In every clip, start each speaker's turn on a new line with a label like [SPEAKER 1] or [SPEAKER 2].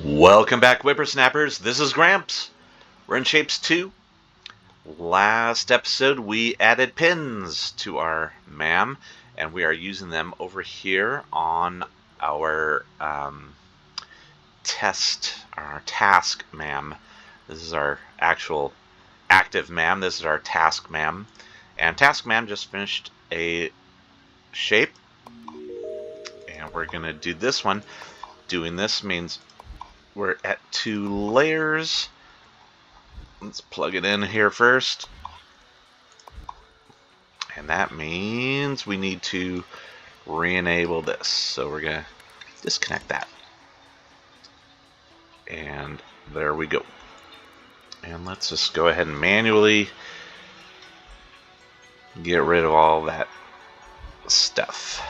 [SPEAKER 1] Welcome back, whippersnappers. This is Gramps. We're in Shapez2. Last episode, we added pins to our MAM, and we are using them over here on our task MAM. This is our actual active MAM. This is our task MAM. And task MAM just finished a shape, and we're going to do this one. Doing this means we're at 2 layers. Let's plug it in here first. And that means we need to re-enable this. So we're going to disconnect that. And there we go. And let's just go ahead and manually get rid of all that stuff.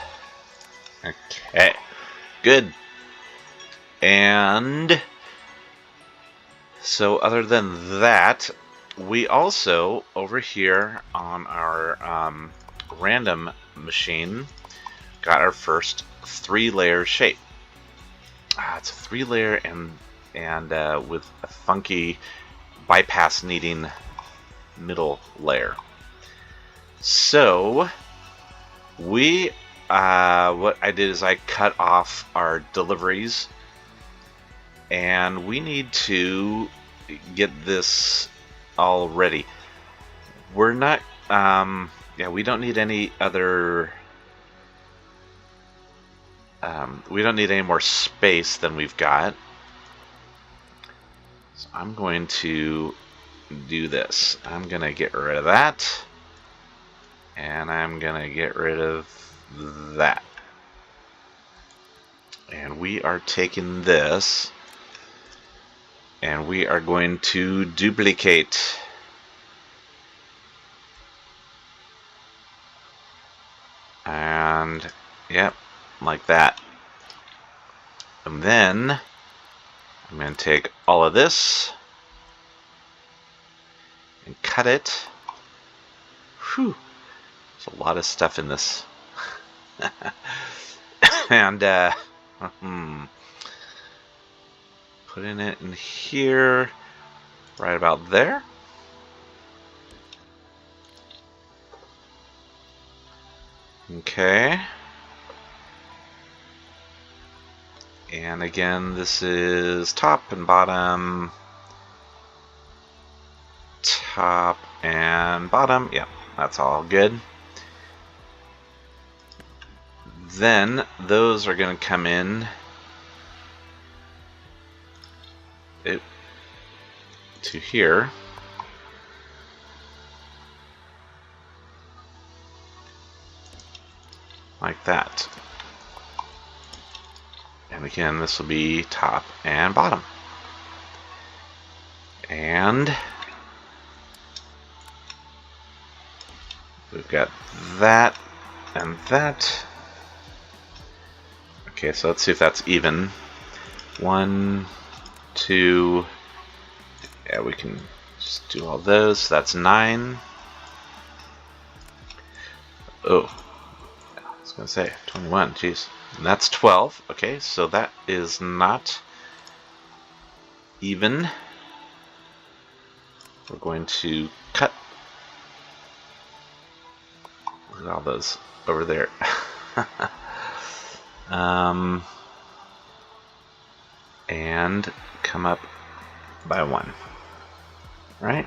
[SPEAKER 1] Okay, good. And so other than that, we also, over here on our random machine, got our first 3-layer shape. It's a 3-layer and with a funky bypass needing middle layer. So what I did is I cut off our deliveries, and we need to get this all ready. We're not, we don't need any other, we don't need any more space than we've got. So I'm going to do this. I'm going to get rid of that, and I'm going to get rid of that. And we are taking this, and we are going to duplicate. And yep, like that. And then I'm going to take all of this and cut it. Whew, there's a lot of stuff in this. And putting it in here, right about there. Okay. And again, this is top and bottom. Top and bottom. Yeah, that's all good. Then those are going to come in to here. Like that. And again, this will be top and bottom. And we've got that and that. Okay, so let's see if that's even. 1, 2. Yeah, we can just do all those. So that's 9. Oh, I was gonna say 21. Jeez, and that's 12. Okay, so that is not even. We're going to cut. Look at all those over there. And come up by 1, right?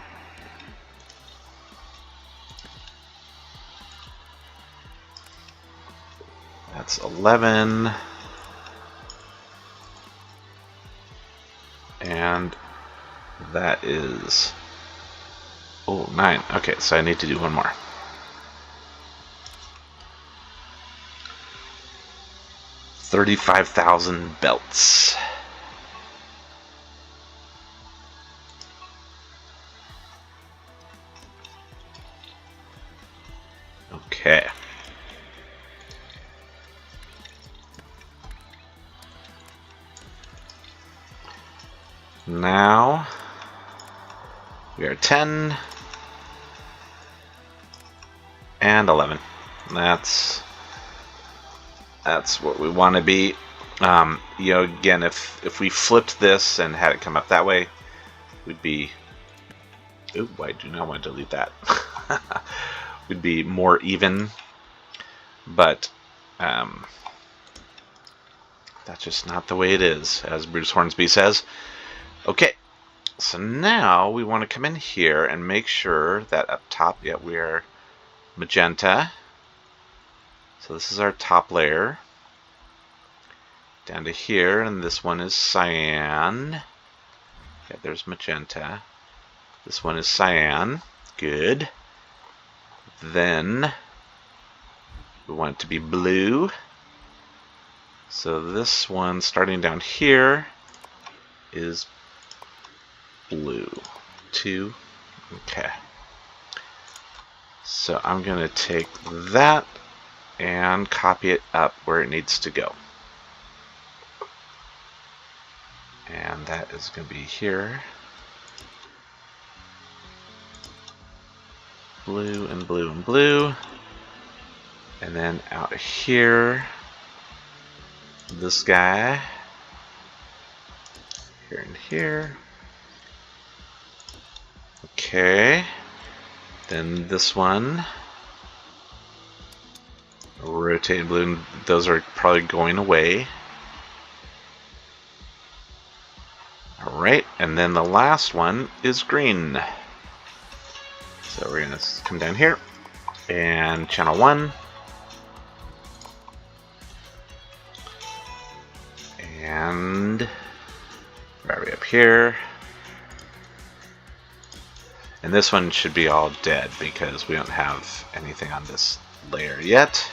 [SPEAKER 1] That's 11, and that is 9. Okay, so I need to do one more. $35,000 belts. Okay. Now we are 10 and 11. That's what we want to be. You know, again, if we flipped this and had it come up that way, we'd be... Ooh, I do not want to delete that. We'd be more even, but that's just not the way it is, as Bruce Hornsby says. Okay, so now we want to come in here and make sure that up top, yeah, we are magenta. So this is our top layer. Down to here, and this one is cyan. Yeah, there's magenta. This one is cyan. Good. Then we want it to be blue. So this one, starting down here, is blue. 2. Okay. So I'm going to take that and copy it up where it needs to go. And that is going to be here. Blue and blue and blue. And then out here, this guy. Here and here. Okay. Then this one. Rotate blue, and those are probably going away. Alright, and then the last one is green. So we're going to come down here and channel 1. And right up here. And this one should be all dead because we don't have anything on this layer yet.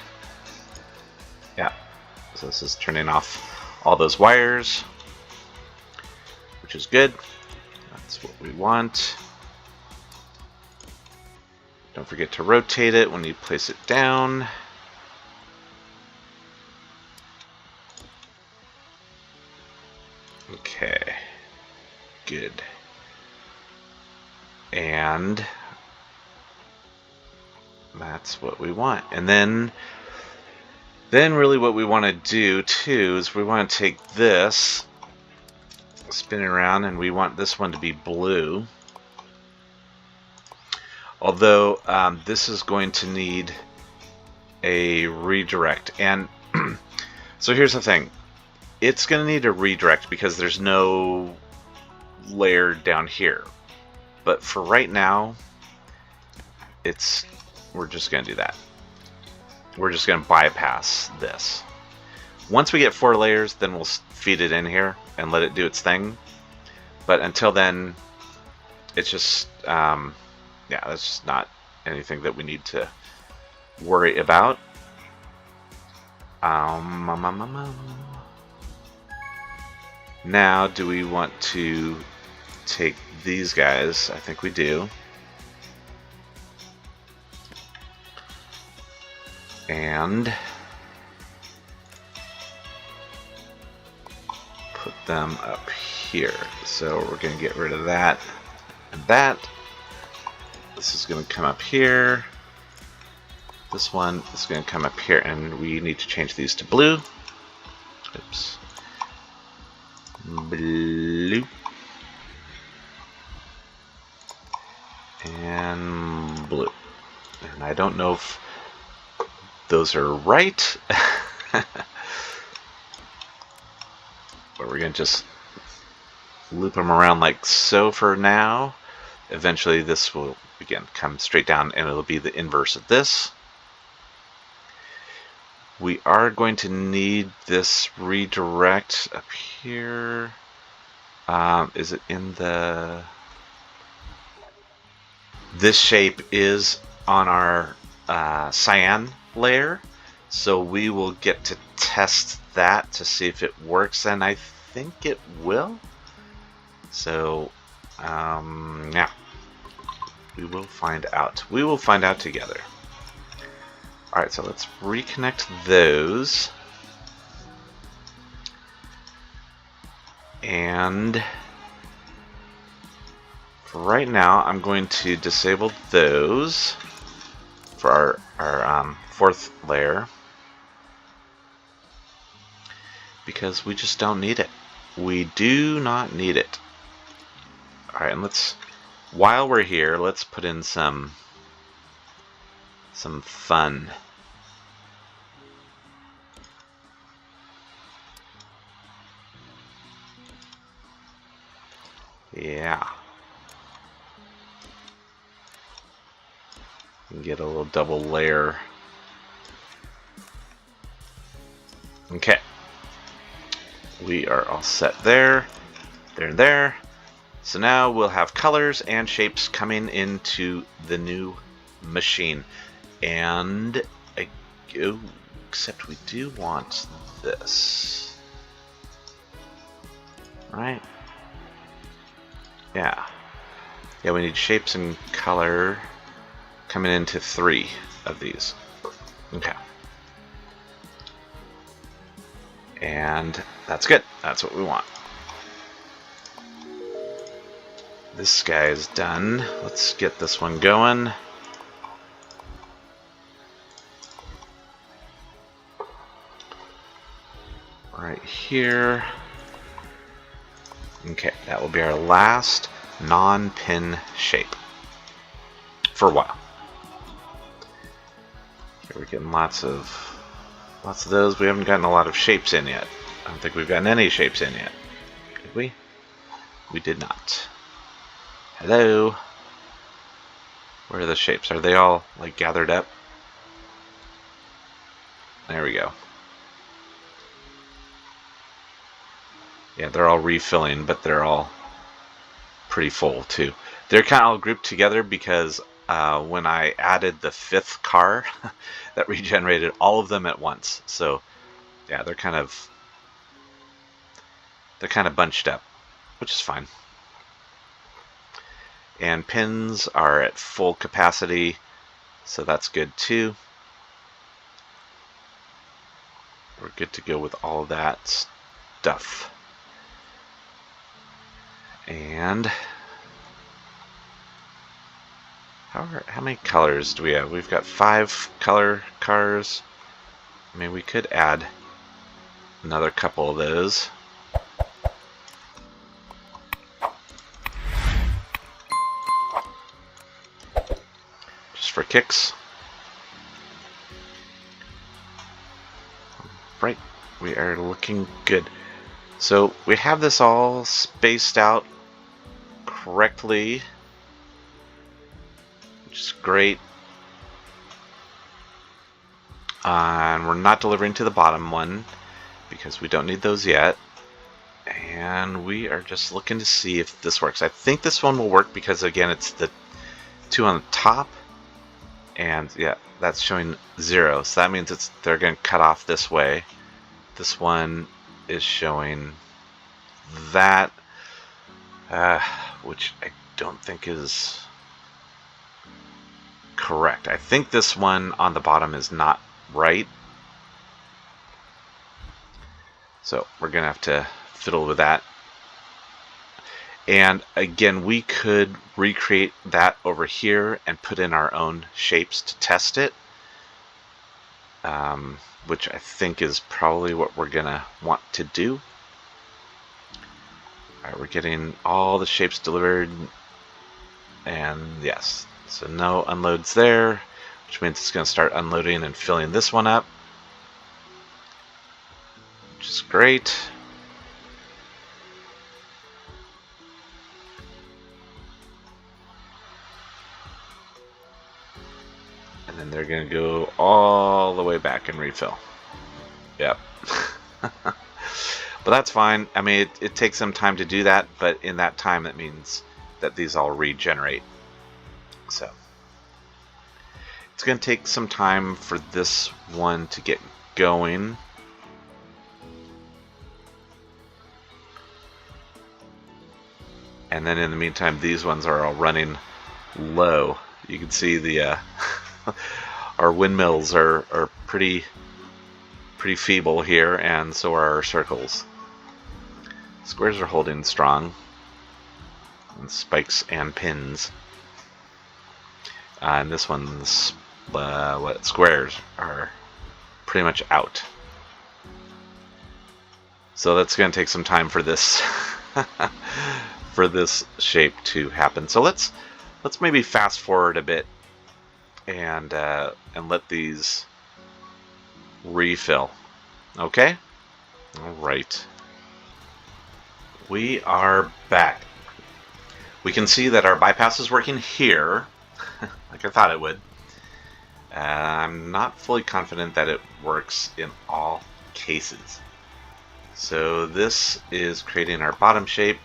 [SPEAKER 1] Yeah, so this is turning off all those wires, which is good. That's what we want. Don't forget to rotate it when you place it down. Okay, good. And that's what we want. And then really what we want to do too is we want to take this, spin it around, and we want this one to be blue. Although this is going to need a redirect. And so here's the thing. It's going to need a redirect because there's no layer down here. But for right now, we're just going to do that. We're just going to bypass this. Once we get 4 layers, then we'll feed it in here and let it do its thing. But until then, it's just, yeah, that's just not anything that we need to worry about. Now, do we want to take these guys? I think we do. And put them up here. So we're going to get rid of that and that. This is going to come up here. This one is going to come up here, and we need to change these to blue. Oops. Blue. And blue. And I don't know if those are right. But we're going to just loop them around like so for now. Eventually this will, again, come straight down, and it'll be the inverse of this. We are going to need this redirect up here. Is it in the... This shape is on our cyan layer, so we will get to test that to see if it works, and I think it will. So, yeah, we will find out. We will find out together. Alright, so let's reconnect those. And for right now, I'm going to disable those for our 4th layer. because we just don't need it. We do not need it. Alright, and while we're here, let's put in some fun. Yeah. And get a little double layer. Okay. We are all set there. There and there. So now we'll have colors and shapes coming into the new machine. And except we do want this. Right? Yeah. Yeah, we need shapes and color coming into 3 of these. Okay. And that's good. That's what we want. This guy is done. Let's get this one going. Right here. Okay, that will be our last non-pin shape for a while. Here we're getting lots of those. We haven't gotten a lot of shapes in yet. I don't think we've gotten any shapes in yet. Did we? We did not. Hello? Where are the shapes? Are they all like gathered up? There we go. Yeah, they're all refilling, but they're all pretty full too. They're kind of all grouped together because when I added the 5th car, that regenerated all of them at once. So yeah, they're kind of bunched up, which is fine. And pins are at full capacity, so that's good too. We're good to go with all that stuff. And how many colors do we have? We've got 5 color cars. I mean, we could add another couple of those. Just for kicks. Right, we are looking good. So we have this all spaced out correctly, which is great. And we're not delivering to the bottom one because we don't need those yet. And we are just looking to see if this works. I think this one will work because, again, it's the 2 on the top. And yeah, that's showing 0. So that means they're going to cut off this way. This one is showing that, which I don't think is correct. I think this one on the bottom is not right. So we're going to have to fiddle with that. And again, we could recreate that over here and put in our own shapes to test it, which I think is probably what we're going to want to do. All right, we're getting all the shapes delivered, and yes, so no unloads there, which means it's going to start unloading and filling this one up, which is great. And then they're going to go all the way back and refill. Yep. But that's fine. I mean, it takes some time to do that, but in that time, that means that these all regenerate. So it's going to take some time for this one to get going. And then in the meantime, these ones are all running low. You can see the our windmills are pretty feeble here, and so are our circles. Squares are holding strong, and spikes and pins. And this one's squares are pretty much out. So that's going to take some time for this for this shape to happen. So let's maybe fast forward a bit and let these refill. Okay? All right. We are back. We can see that our bypass is working here, like I thought it would. I'm not fully confident that it works in all cases. So this is creating our bottom shape.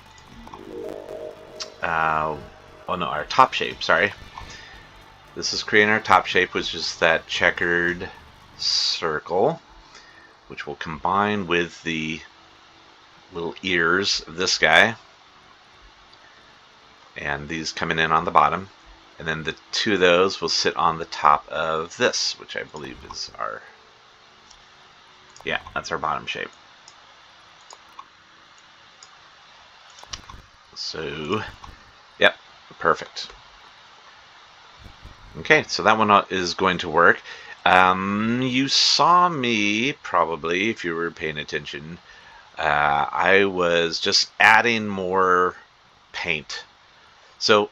[SPEAKER 1] Oh no, our top shape, sorry. This is creating our top shape, which is that checkered circle, which will combine with the little ears of this guy. And these coming in on the bottom. And then the two of those will sit on the top of this, which I believe is our... Yeah, that's our bottom shape. So, yep, perfect. Okay, so that one is going to work. You saw me, probably, if you were paying attention. I was just adding more paint. So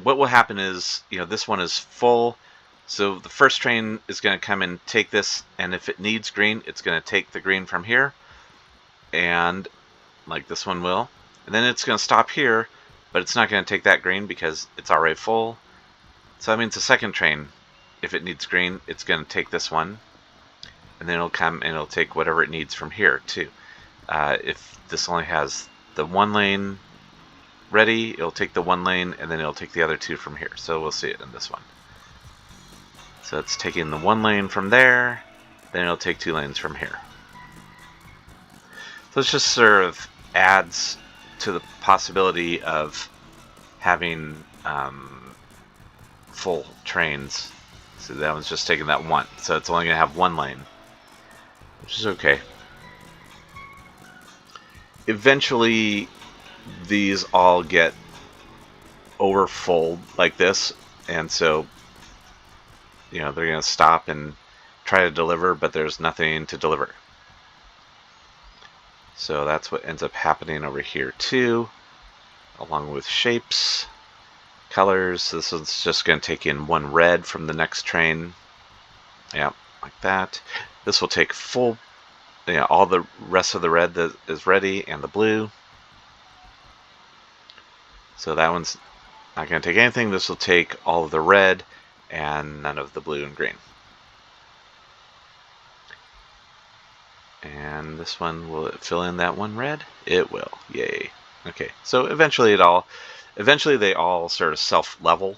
[SPEAKER 1] what will happen is, this one is full. So the first train is going to come and take this, and if it needs green, it's going to take the green from here, and like this one will. And then it's going to stop here, but it's not going to take that green because it's already full. So that means the second train, if it needs green, it's going to take this one, and then it'll come and it'll take whatever it needs from here too. If this only has the one lane ready, it'll take the one lane, and then it'll take the other two from here. So we'll see it in this one. So it's taking the one lane from there, then it'll take 2 lanes from here. So it's just sort of adds to the possibility of having full trains. So that one's just taking that one. So it's only going to have 1 lane, which is okay. Eventually, these all get overfull like this, and so they're going to stop and try to deliver, but there's nothing to deliver. So that's what ends up happening over here too, along with shapes, colors. This is just going to take in 1 red from the next train. Yeah, like that. This will take full, all the rest of the red that is ready, and the blue. So that one's not going to take anything. This will take all of the red and none of the blue and green. And this one, will it fill in that 1 red? It will. Yay. Okay, so eventually they all sort of self-level,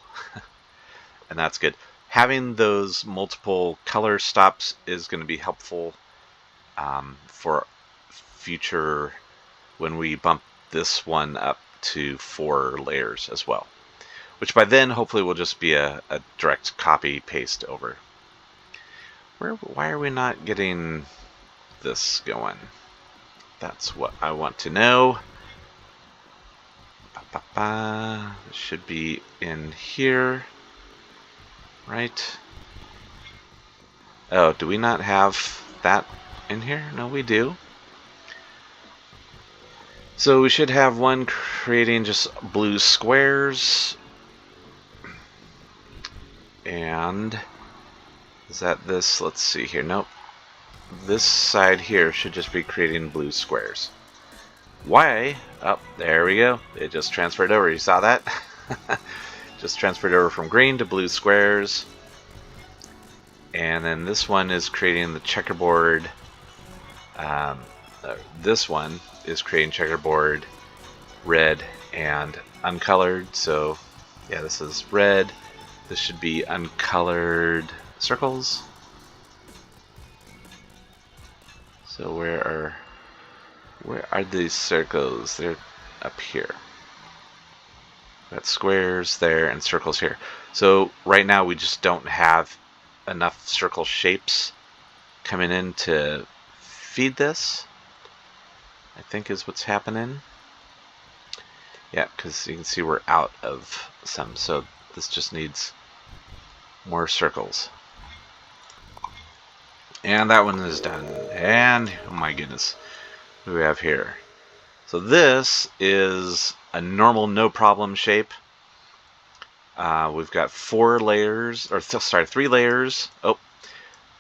[SPEAKER 1] and that's good. Having those multiple color stops is going to be helpful for future, when we bump this one up to 4 layers as well, which by then hopefully will just be a direct copy paste over. Why are we not getting this going? That's what I want to know. It should be in here, right? Oh, do we not have that in here? No, we do. So we should have one creating just blue squares. And is that this? Let's see here. Nope. This side here should just be creating blue squares. Why? Oh, there we go. It just transferred over. You saw that? Just transferred over from green to blue squares. And then this one is creating the checkerboard. This one is creating checkerboard red and uncolored. So yeah, this is red. This should be uncolored circles. So where are these circles? They're up here. Got squares there and circles here. So right now we just don't have enough circle shapes coming in to feed this, I think is what's happening. Yeah, because you can see we're out of some, so this just needs more circles. And that one is done. And oh my goodness, What do we have here? So this is a normal, no problem shape. We've got 4 layers, or sorry, 3 layers. Oh,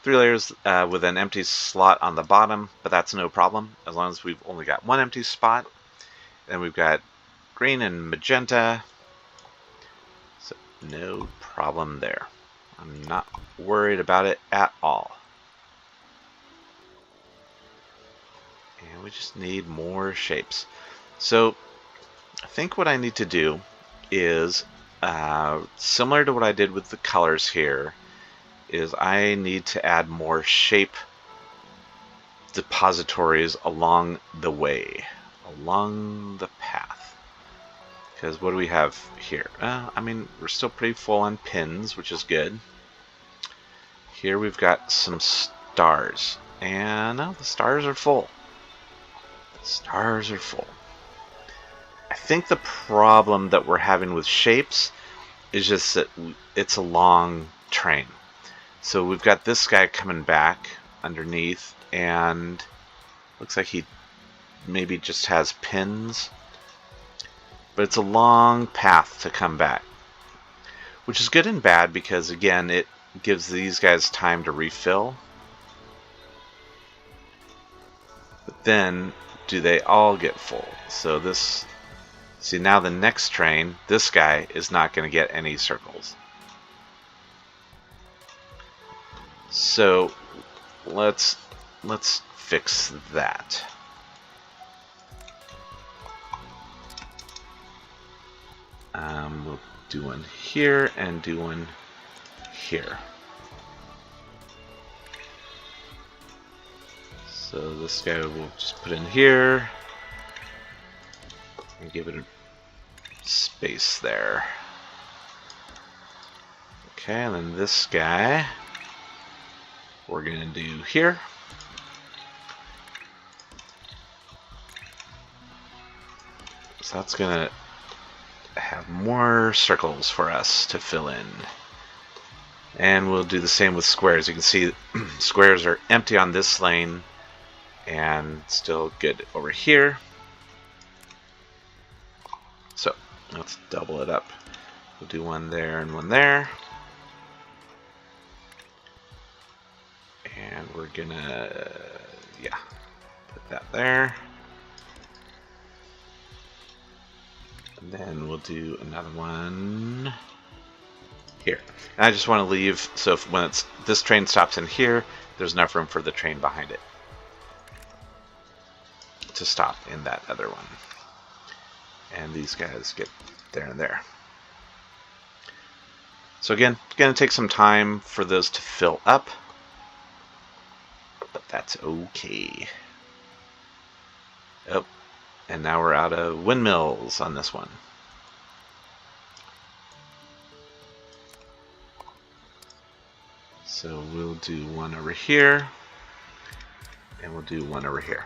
[SPEAKER 1] 3 layers with an empty slot on the bottom, but that's no problem as long as we've only got 1 empty spot. Then we've got green and magenta, so no problem there. I'm not worried about it at all. And we just need more shapes. So I think what I need to do is similar to what I did with the colors here, is I need to add more shape depositories along the way, along the path. Because what do we have here? I mean, we're still pretty full on pins, which is good. Here we've got some stars, and the stars are full. The stars are full. I think the problem that we're having with shapes is just that it's a long train. So we've got this guy coming back underneath, and looks like he maybe just has pins. But it's a long path to come back, which is good and bad because, again, it gives these guys time to refill. But then, do they all get full? So this, see, now the next train, this guy is not going to get any circles. So let's fix that. We'll do one here and do one here. So this guy we'll just put in here and give it a space there. Okay, and then this guy we're gonna do here. So that's gonna have more circles for us to fill in. And we'll do the same with squares. You can see squares are empty on this lane and still good over here. So let's double it up. We'll do one there and one there. And we're gonna, put that there. And then we'll do another one here. And I just want to leave, so if, when this train stops in here, there's enough room for the train behind it to stop in that other one. And these guys get there and there. So again, it's going to take some time for those to fill up, but that's okay. Oh. And now we're out of windmills on this one. So we'll do one over here, and we'll do one over here.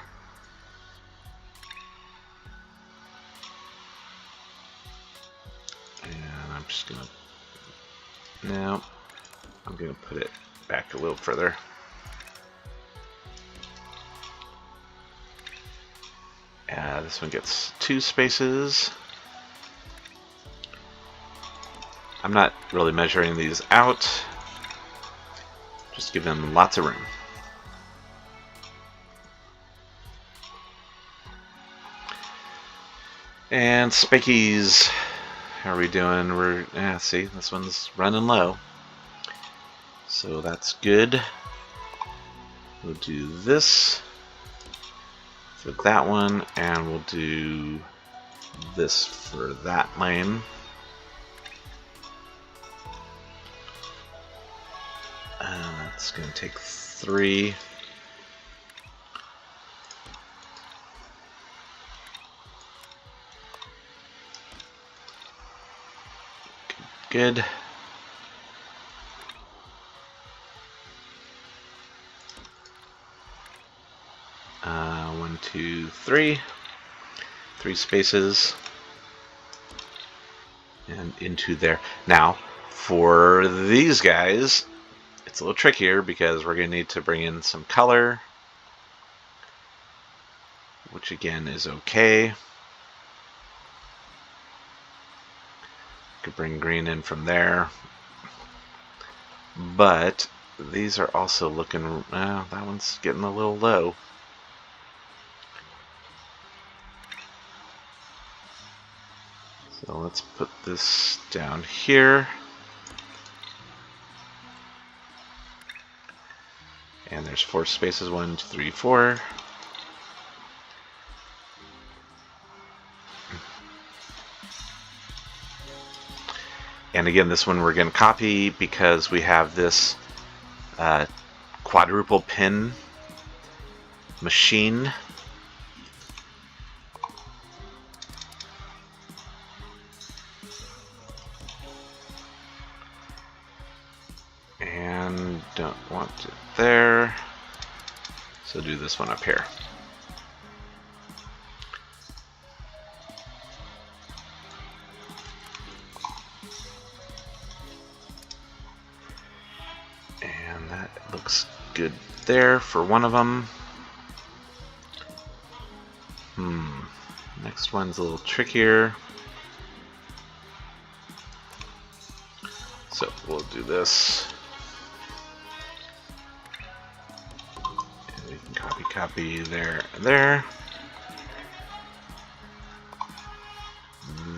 [SPEAKER 1] And I'm just gonna, now I'm gonna put it back a little further. This one gets 2 spaces. I'm not really measuring these out, just give them lots of room. And spikies, how are we doing? We're, see, this one's running low, so that's good. We'll do this for that one, and we'll do this for that lane. That's going to take 3. Good. One, two, 3. 3 spaces. And into there. Now, for these guys, it's a little trickier because we're going to need to bring in some color. which again is okay. Could bring green in from there. But these are also looking, that one's getting a little low. So let's put this down here. And there's 4 spaces, 1, 2, 3, 4. And again, this one we're going to copy because we have this quadruple pin machine. And don't want it there. So do this one up here. And that looks good there for one of them. Next one's a little trickier. So we'll do this. And we can copy there and there.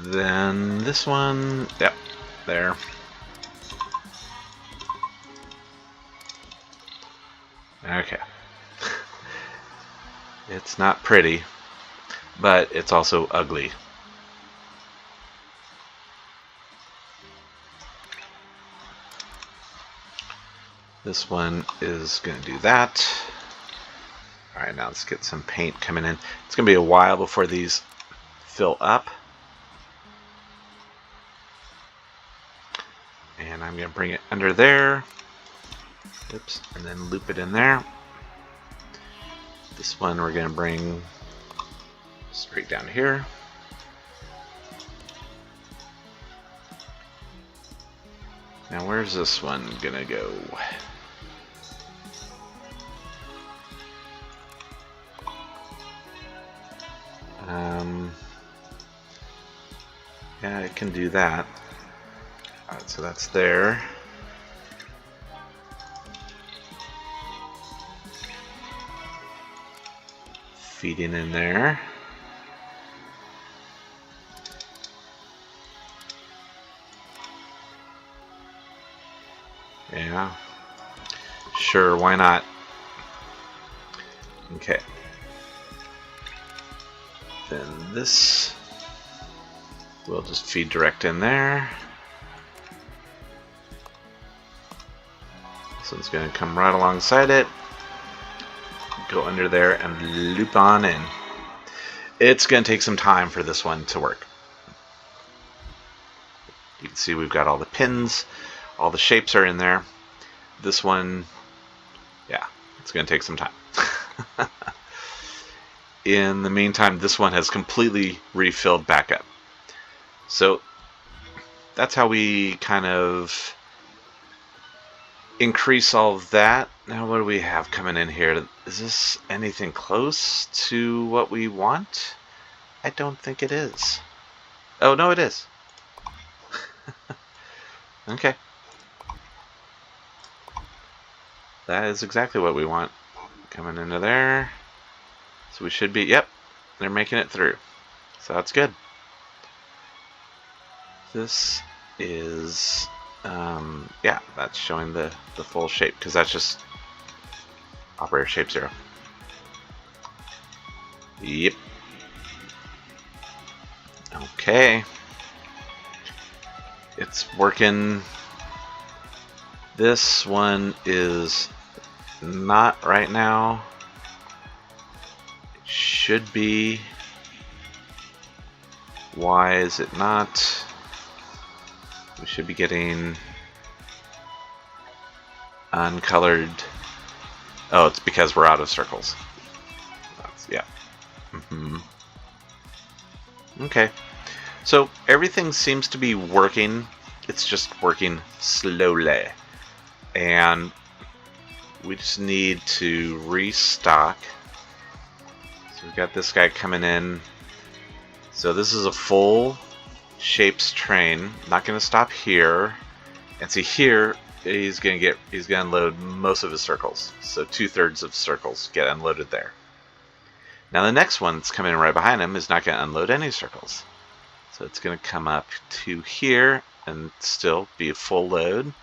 [SPEAKER 1] Then this one, yep, there. Okay. It's not pretty, but it's also ugly. This one is going to do that. Alright, now let's get some paint coming in. It's going to be a while before these fill up. And I'm going to bring it under there. Oops, and then loop it in there. This one we're going to bring straight down here. Now where's this one going to go? Yeah, I can do that. Alright, so that's there. Feeding in there. Yeah. Sure, why not? Okay. Then this will just feed direct in there. This one's going to come right alongside it. Go under there and loop on in. It's going to take some time for this one to work. You can see we've got all the pins, all the shapes are in there. This one, yeah, it's going to take some time. In the meantime, this one has completely refilled back up. So that's how we kind of increase all of that. Now what do we have coming in here? Is this anything close to what we want? I don't think it is. Oh, no, it is. Okay. That is exactly what we want. Coming into there. So we should be, yep, they're making it through. So that's good. This is, yeah, that's showing the full shape, because that's just operator shape 0. Yep. Okay. It's working. This one is not right now. It should be. Why is it not? We should be getting uncolored. Oh, it's because we're out of circles. That's, yeah. Okay. So everything seems to be working. It's just working slowly. And we just need to restock. So we've got this guy coming in. So this is a full Shapez train. Not going to stop here. And see here, he's going to unload most of his circles. So 2/3 of circles get unloaded there. Now the next one that's coming right behind him is not going to unload any circles. So it's going to come up to here and still be a full load.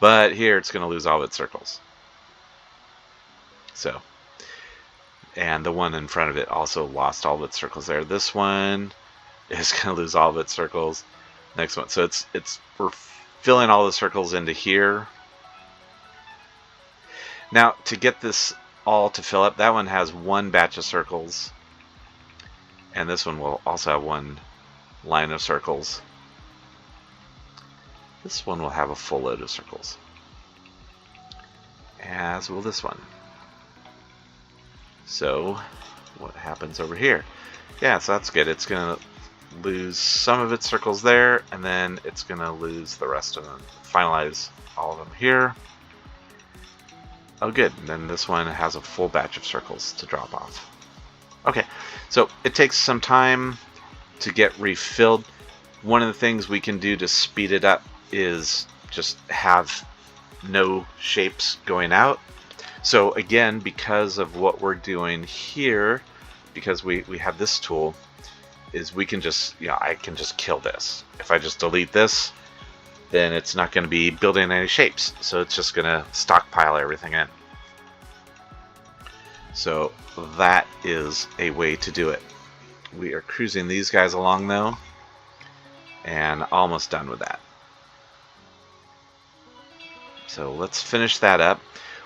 [SPEAKER 1] But here it's going to lose all of its circles. So, and the one in front of it also lost all of its circles there. This one is going to lose all of its circles. Next one. So we're filling all the circles into here. Now to get this all to fill up, that one has one batch of circles. And this one will also have one line of circles. This one will have a full load of circles. As will this one. So what happens over here? Yeah, so that's good. It's going to lose some of its circles there, and then it's going to lose the rest of them. Finalize all of them here. Oh good, and then this one has a full batch of circles to drop off. Okay, so it takes some time to get refilled. One of the things we can do to speed it up is just have no shapes going out. So again, because of what we're doing here, because we have this tool, is we can just, I can just kill this. If I just delete this, then it's not going to be building any shapes. So it's just going to stockpile everything in. So that is a way to do it. We are cruising these guys along though, and almost done with that. So let's finish that up.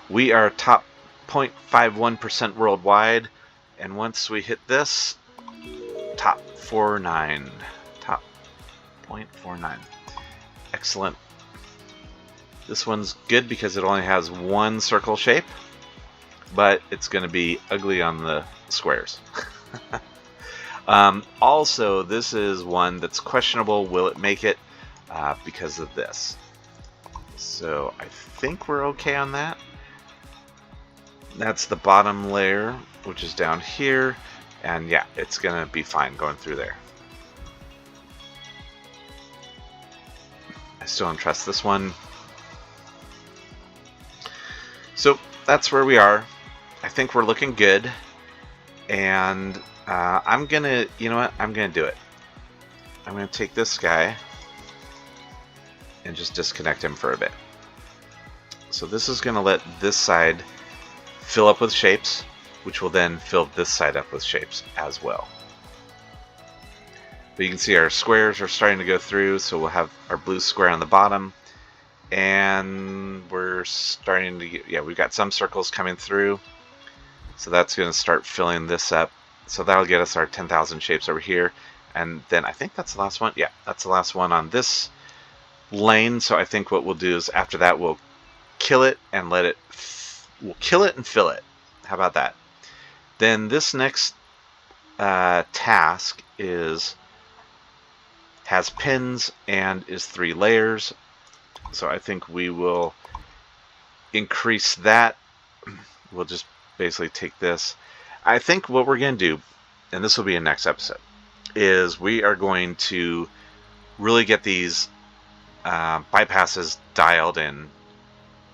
[SPEAKER 1] We are top 0.51% worldwide, and once we hit this, top 49. Top 0.49. Excellent. This one's good because it only has one circle shape, but it's going to be ugly on the squares. Also, this is one that's questionable. Will it make it because of this? So I think we're okay on that. That's the bottom layer, which is down here, and yeah, it's gonna be fine going through there. I still don't trust this one. So that's where we are. I think we're looking good, and I'm gonna, I'm gonna do it. I'm gonna take this guy and just disconnect him for a bit. So this is gonna let this side fill up with shapes, which will then fill this side up with shapes as well. But you can see our squares are starting to go through, so we'll have our blue square on the bottom, and we're starting to get, we've got some circles coming through, so that's going to start filling this up. So that'll get us our 10,000 shapes over here, and then I think that's the last one. Yeah, that's the last one on this lane. So I think what we'll do is after that we'll kill it and let it. We'll kill it and fill it. How about that? Then this next task has pins and is 3 layers. So I think we will increase that. We'll just basically take this. I think what we're going to do, and this will be in next episode, is we are going to really get these bypasses dialed in,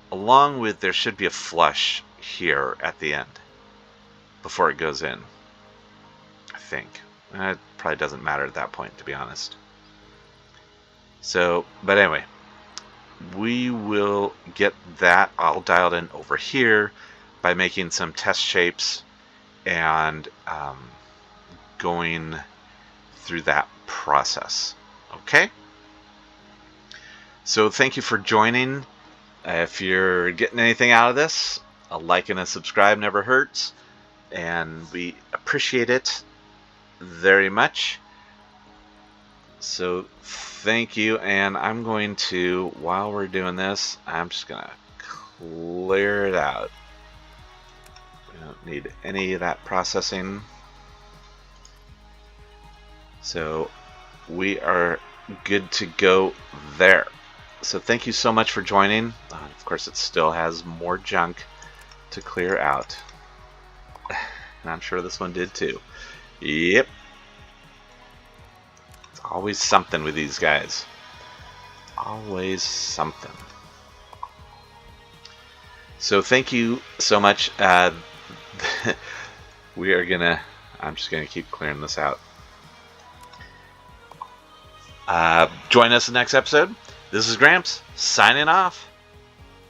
[SPEAKER 1] along with there should be a flush here at the end before it goes in, I think. It probably doesn't matter at that point, to be honest. So, but anyway, we will get that all dialed in over here by making some test shapes and going through that process. Okay? So thank you for joining. If you're getting anything out of this, a like and a subscribe never hurts, and we appreciate it very much. So thank you, and I'm going to, while we're doing this, I'm just going to clear it out. We don't need any of that processing. So we are good to go there. So thank you so much for joining. Of course, it still has more junk to clear out. And I'm sure this one did too. Yep. It's always something with these guys. Always something. So thank you so much. We are gonna... I'm just gonna keep clearing this out. Join us in the next episode. This is Gramps, signing off.